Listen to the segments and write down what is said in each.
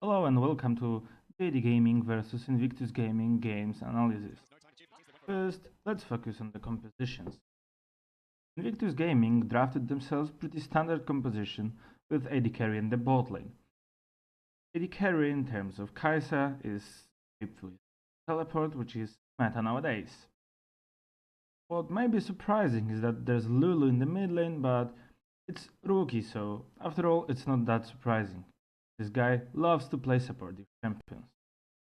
Hello and welcome to JDG Gaming versus Invictus Gaming games analysis. First, let's focus on the compositions. Invictus Gaming drafted themselves pretty standard composition with AD carry in the bot lane. AD carry in terms of Kai'Sa is equipped with teleport, which is meta nowadays. What may be surprising is that there's Lulu in the mid lane, but it's rookie, so after all it's not that surprising. This guy loves to play supportive champions.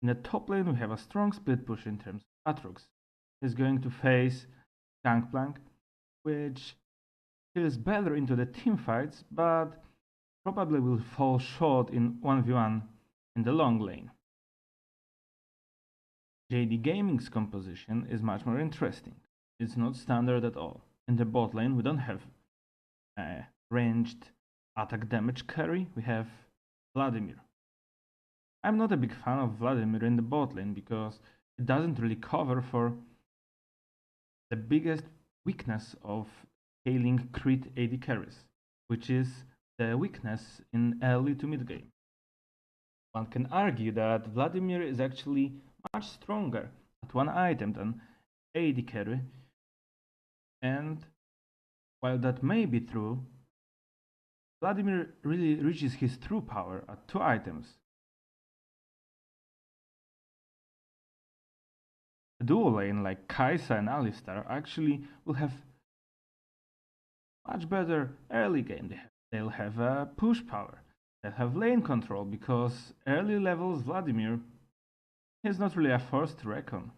In the top lane we have a strong split push in terms of Aatrox. He's going to face Gangplank, which feels better into the teamfights, but probably will fall short in 1v1 in the long lane. JD Gaming's composition is much more interesting. It's not standard at all. In the bot lane we don't have a ranged attack damage carry, we have Vladimir. I'm not a big fan of Vladimir in the bot lane because it doesn't really cover for the biggest weakness of scaling crit AD carries, which is the weakness in early to mid game. One can argue that Vladimir is actually much stronger at one item than AD carry, and while that may be true, Vladimir really reaches his true power at two items. A duo lane like Kai'Sa and Alistar actually will have much better early game. They'll have a push power, they'll have lane control, because early levels Vladimir is not really a force to reckon.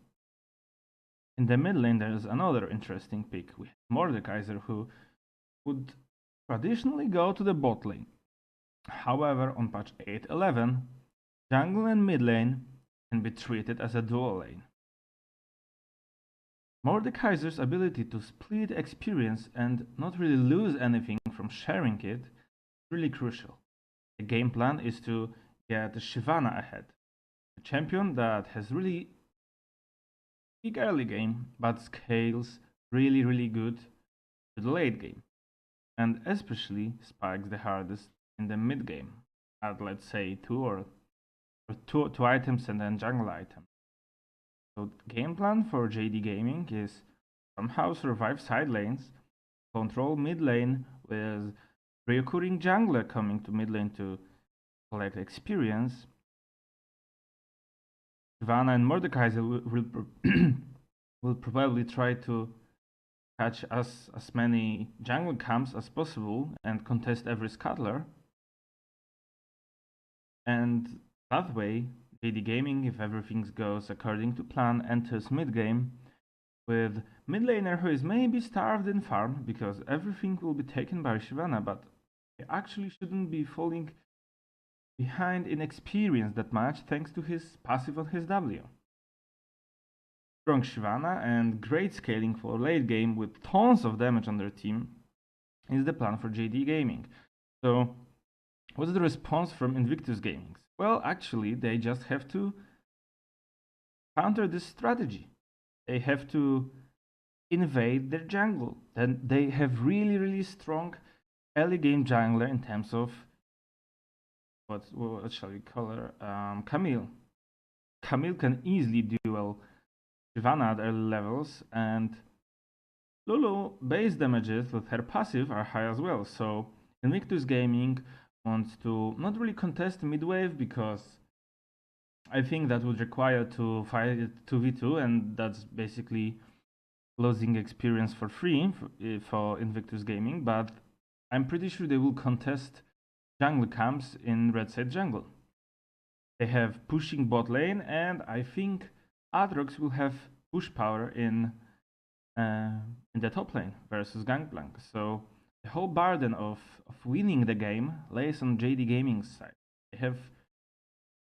In the mid lane there's another interesting pick. We have Mordekaiser, who would traditionally go to the bot lane. However, on patch 8.11, jungle and mid lane can be treated as a dual lane. Mordekaiser's ability to split experience and not really lose anything from sharing it is really crucial. The game plan is to get Shyvana ahead, a champion that has really big early game but scales really good to the late game, and especially spikes the hardest in the mid game at, let's say, two items and then jungle item. So the game plan for JD Gaming is somehow survive side lanes, control mid lane with reoccurring jungler coming to mid lane to collect experience. Shyvana and Mordekaiser will probably try to catch as many jungle camps as possible and contest every scuttler. And that way, JD Gaming, if everything goes according to plan, enters mid game with mid laner who is maybe starved in farm because everything will be taken by Shyvana, but he actually shouldn't be falling behind in experience that much thanks to his passive on his W. Strong Shyvana and great scaling for late game with tons of damage on their team is the plan for JD Gaming. So what's the response from Invictus Gaming? Well, actually, they just have to counter this strategy. They have to invade their jungle. Then they have really strong early game jungler in terms of what shall we call her? Camille. Camille can easily duel Shyvana at early levels, and Lulu base damages with her passive are high as well. So Invictus Gaming wants to not really contest mid-wave because I think that would require to fight it 2v2, and that's basically losing experience for free for Invictus Gaming, but I'm pretty sure they will contest jungle camps in red side jungle. They have pushing bot lane, and I think Aatrox will have push power in the top lane versus Gangplank. So the whole burden of winning the game lays on JD Gaming's side. They have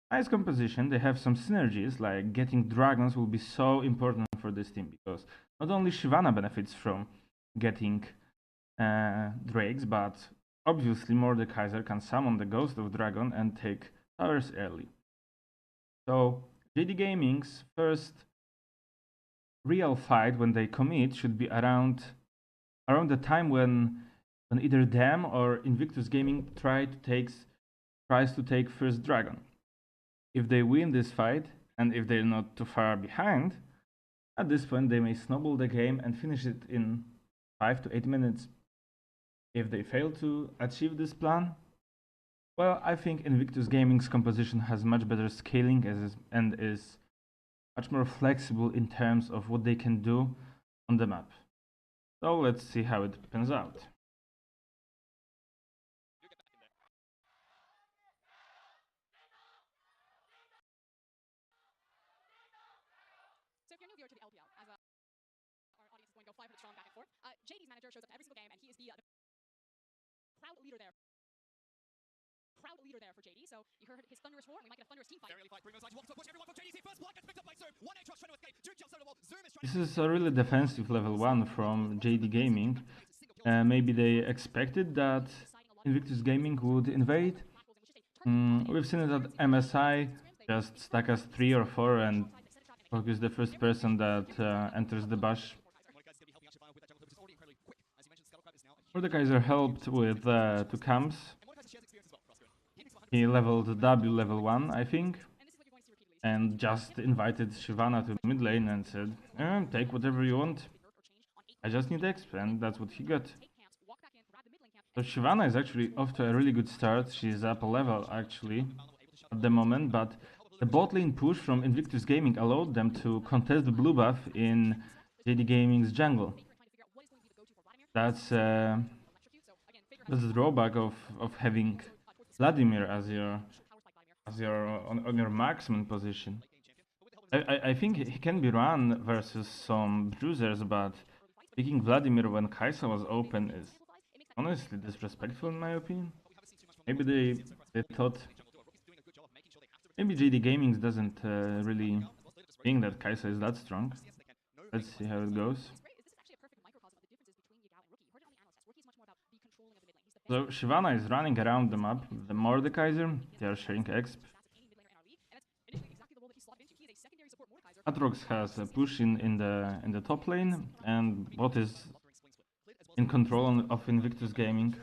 nice composition, they have some synergies, like getting dragons will be so important for this team because not only Shyvana benefits from getting drakes, but obviously Mordekaiser can summon the Ghost of Dragon and take towers early. So JD Gaming's first real fight when they commit should be around the time when either them or Invictus Gaming tries to take first dragon. If they win this fight, and if they're not too far behind, at this point they may snowball the game and finish it in 5 to 8 minutes. If they fail to achieve this plan, well, I think Invictus Gaming's composition has much better scaling and is much more flexible in terms of what they can do on the map. So let's see how it pans out. So if you're new viewer to the LPL, as our audience is going to go 500 strong back and forth, JD's manager shows up to every single game, and he is the proud leader there. Proud leader there for JD. So you heard his thunderous roar, and we might get a thunderous team fight. This is a really defensive level 1 from JD Gaming. Maybe they expected that Invictus Gaming would invade. We've seen it at MSI, just stack us 3 or 4 and focus the first person that enters the bush. Mordekaiser helped with 2 camps. He leveled W level 1, I think, and just invited Shyvana to mid lane and said, take whatever you want, I just need exp, and that's what he got. So Shyvana is actually off to a really good start. She's up a level actually at the moment, but the bot lane push from Invictus Gaming allowed them to contest the blue buff in JD Gaming's jungle. That's the drawback of having Vladimir as your on your marksman position. I think he can be run versus some bruisers, but picking Vladimir when Kai'Sa was open is honestly disrespectful in my opinion. Maybe they thought, maybe JD Gaming doesn't really think that Kai'Sa is that strong. Let's see how it goes. So Shyvana is running around the map with the Mordekaiser, they are sharing exp. Atrox has a push in the top lane, and bot is in control of Invictus Gaming.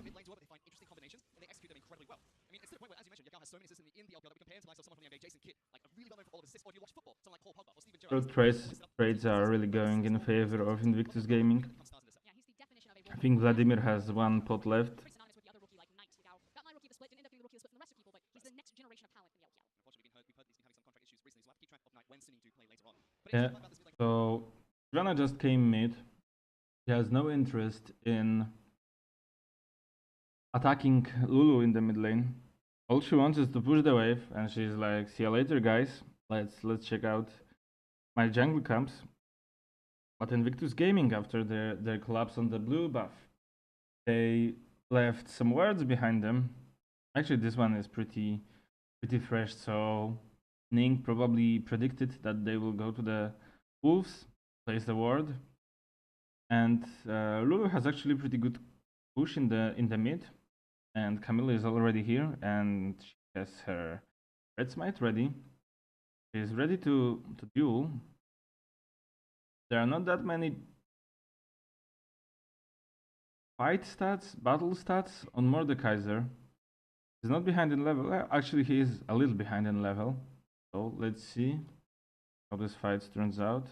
Both trades are really going in favor of Invictus Gaming. I think Vladimir has 1 pot left. Yeah, so Shyvana just came mid. She has no interest in attacking Lulu in the mid lane. All she wants is to push the wave, and she's like, see you later guys, let's check out my jungle camps. But Invictus Gaming, after their collapse on the blue buff, they left some words behind them. Actually, this one is pretty fresh, so Ning probably predicted that they will go to the wolves, place the ward, and Lulu has actually pretty good push in the mid, and Camilla is already here, and she has her red smite ready. She's ready to duel. There are not that many fight stats, battle stats on Mordekaiser. He's not behind in level. Actually, he is a little behind in level. So let's see how this fight turns out.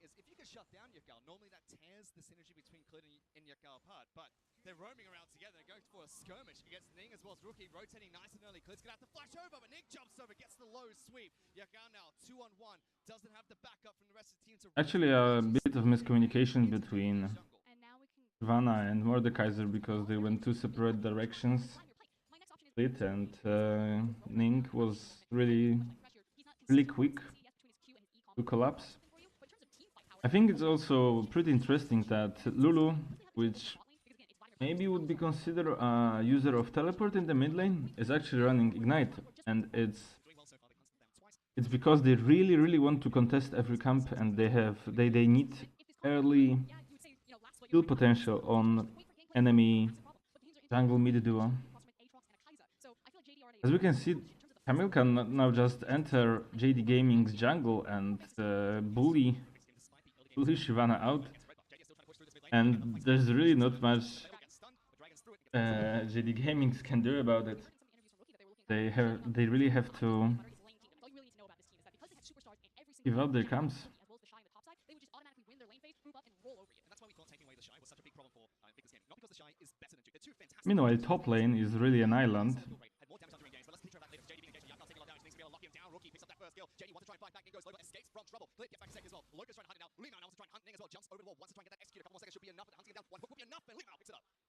If you could shut down Yakal, normally that tears the synergy between Clit and Yakal apart, but they're roaming around together, going for a skirmish against Ning as well as Rookie, rotating nice and early. Clit's gonna have to flash over, but Ning jumps over, gets the low sweep. Yakal now 2-on-1, doesn't have the backup from the rest of the team to... Actually, a bit of miscommunication between Shyvana and Mordekaiser because they went 2 separate directions. Split, and Ning was really quick to collapse. I think it's also pretty interesting that Lulu, which maybe would be considered a user of teleport in the mid lane, is actually running Ignite, and it's because they really want to contest every camp, and they need early kill potential on enemy jungle mid duo. As we can see, Camille can now just enter JD Gaming's jungle and bully Shyvana out, and there's really not much JD Gaming can do about it. They really have to give up their camps. Meanwhile, top lane is really an island.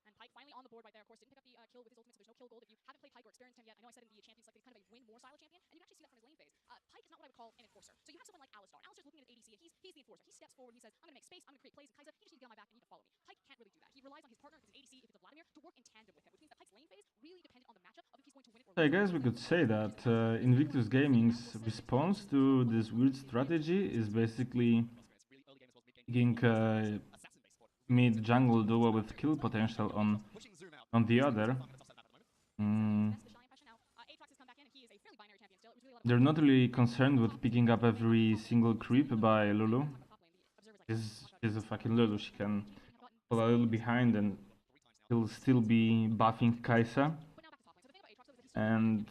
And Pike finally on the board right there. Of course, didn't pick up the kill with his ultimate, so there's no kill gold. If you haven't played Pike or experienced him yet, I know I said in the Champions Select he's kind of a win more style champion, and you can actually see that from his lane phase. Pike is not what I would call an enforcer. So you have someone like Alistar. Alistar's looking at his ADC, and he's the enforcer. He steps forward, he says, I'm going to make space, I'm going to create plays, and Kai'Sa, you just need to get on my back and you need to follow me. Pike can't really do that. He relies on his partner, if it's an ADC, if it's a Vladimir, to work in tandem with him, which means that Pike's lane phase really dependent on the matchup of if he's going to win it or I lose. guess we could say that Invictus Gaming's response to this weird strategy is basically picking mid jungle duo with kill potential on the other. They're not really concerned with picking up every single creep by Lulu. She's a fucking Lulu. She can fall a little behind and still be buffing Kai'Sa. And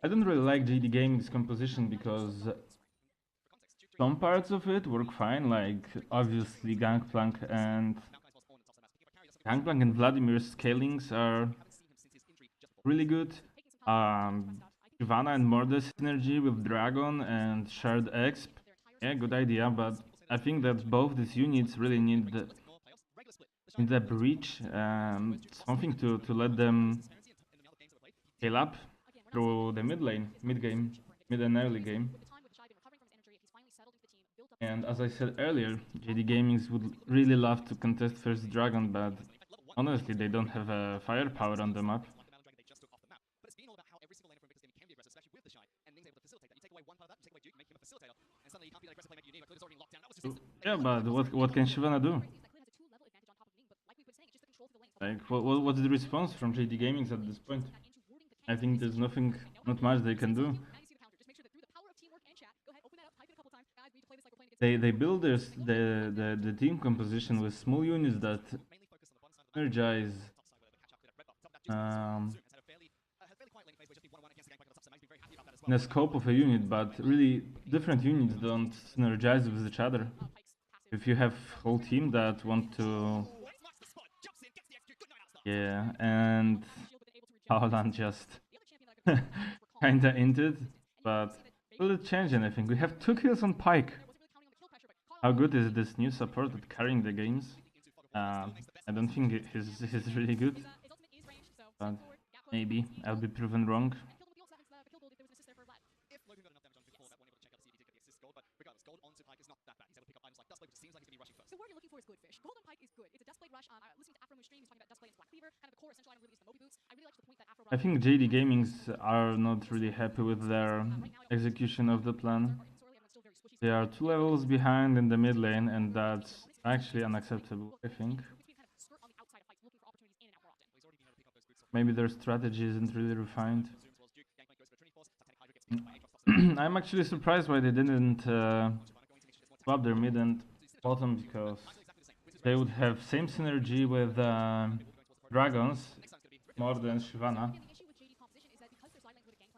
I don't really like JD Gaming's composition because some parts of it work fine, like obviously Gangplank and Vladimir's scalings are really good. Shyvana and Morde synergy with Dragon and shared exp, yeah, good idea, but I think that both these units really need a breach, something to let them scale up through the mid and early game. And as I said earlier, JD Gaming would really love to contest first Dragon, but honestly they don't have firepower on the map. Yeah, but what can Shyvana do? Like, what's the response from JD Gaming at this point? I think there's not much they can do. They build the team composition with small units that energize the scope of a unit, but really different units don't synergize with each other. If you have whole team that want to, yeah, and Howland just kinda ended, but will it change anything? We have 2 kills on Pike. How good is this new support at carrying the games? I don't think he's really good, but maybe I'll be proven wrong. So what you're looking for is good fish. Golden Pike is good. It's a Dustblade rush. Listening to Afro stream, he's talking about Dustblade and Black Cleaver. Kind of the core essential item really is the Moby Boots. I really like the point that Afro. I think JD Gamings are not really happy with their execution of the plan. They are 2 levels behind in the mid lane, and that's actually unacceptable, I think. Maybe their strategy isn't really refined. I'm actually surprised why they didn't swap their mid and bottom, because they would have same synergy with dragons, Morde and Shyvana.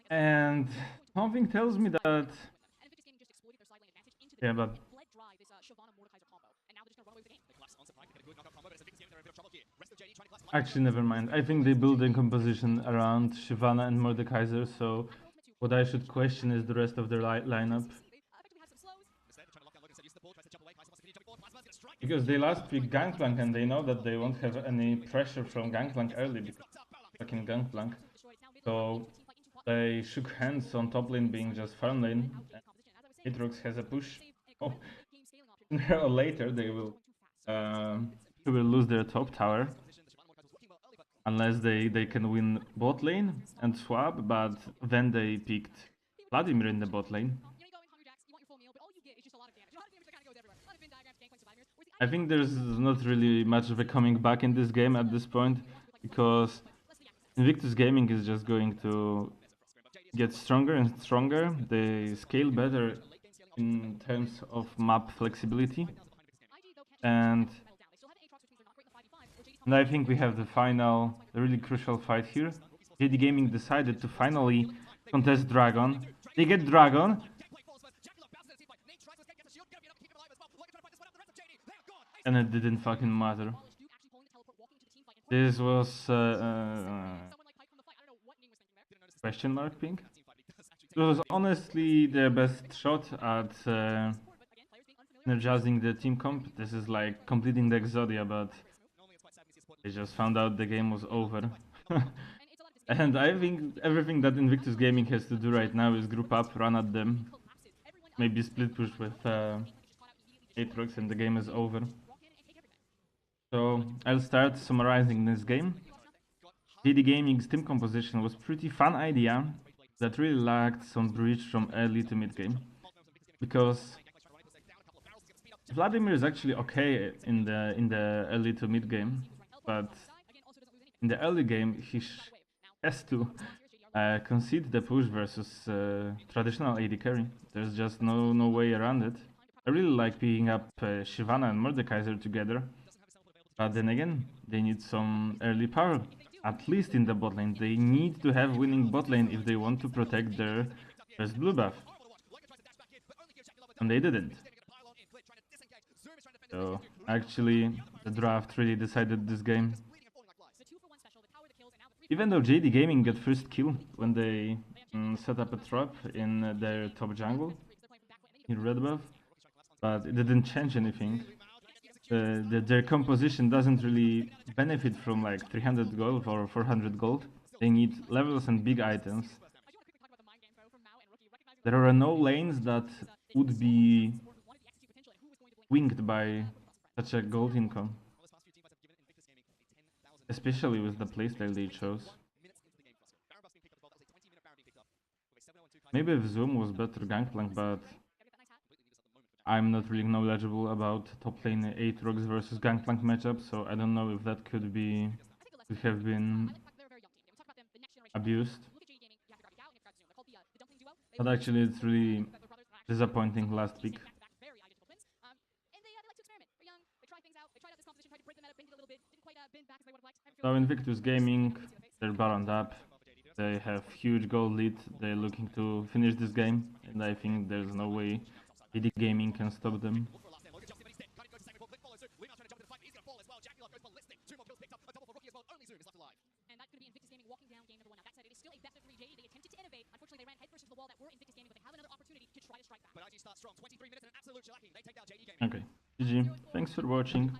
And something tells me that, yeah, but actually never mind. I think they build a composition around Shyvana and Mordekaiser, so what I should question is the rest of their lineup. Because they last picked Gangplank and they know that they won't have any pressure from Gangplank early because fucking Gangplank. So they shook hands on top lane being just farm lane. Aatrox has a push. Oh, sooner or later they will lose their top tower. Unless they can win bot lane and swap, but then they picked Vladimir in the bot lane. I think there's not really much of a coming back in this game at this point, because Invictus Gaming is just going to get stronger and stronger. They scale better in terms of map flexibility, and I think we have the final, the really crucial fight here. JD Gaming decided to finally contest Dragon. They get Dragon, and it didn't fucking matter. This was question mark ping. It was honestly their best shot at energizing the team comp. This is like completing the Exodia, but they just found out the game was over. And I think everything that Invictus Gaming has to do right now is group up, run at them, maybe split push with Aatrox, and the game is over. So I'll start summarizing this game. JD Gaming's team composition was pretty fun idea that really lacked some bridge from early to mid game, because Vladimir is actually okay in the early to mid game, but in the early game he has to concede the push versus traditional AD carry. There's just no way around it. I really like picking up Shyvana and Mordekaiser together, but then again, they need some early power, at least in the bot lane. They need to have winning bot lane if they want to protect their first blue buff. And they didn't. So actually, the draft really decided this game. Even though JD Gaming got first kill when they set up a trap in their top jungle in red buff, but it didn't change anything. Their composition doesn't really benefit from like 300 gold or 400 gold. They need levels and big items. There are no lanes that would be winged by such a gold income, especially with the playstyle they chose. Maybe if Zoom was better Gangplank, but I'm not really knowledgeable about top lane Aatrox versus Gangplank matchup, so I don't know if that could have been abused. But actually, it's really disappointing last pick. So Invictus Gaming, they're baroned up. They have huge gold lead. They're looking to finish this game, and I think there's no way JD Gaming can stop them. And that could be Invictus Gaming walking down game number 1. Now, that said, it is still a best of 3 JD. They attempted to innovate. Unfortunately, they ran headfirst into the wall that were Invictus Gaming, but they have another opportunity to try to strike back. But IG starts strong, 23 minutes and an absolute shellacking. They take down JD Gaming. Okay, GG. Thanks for watching.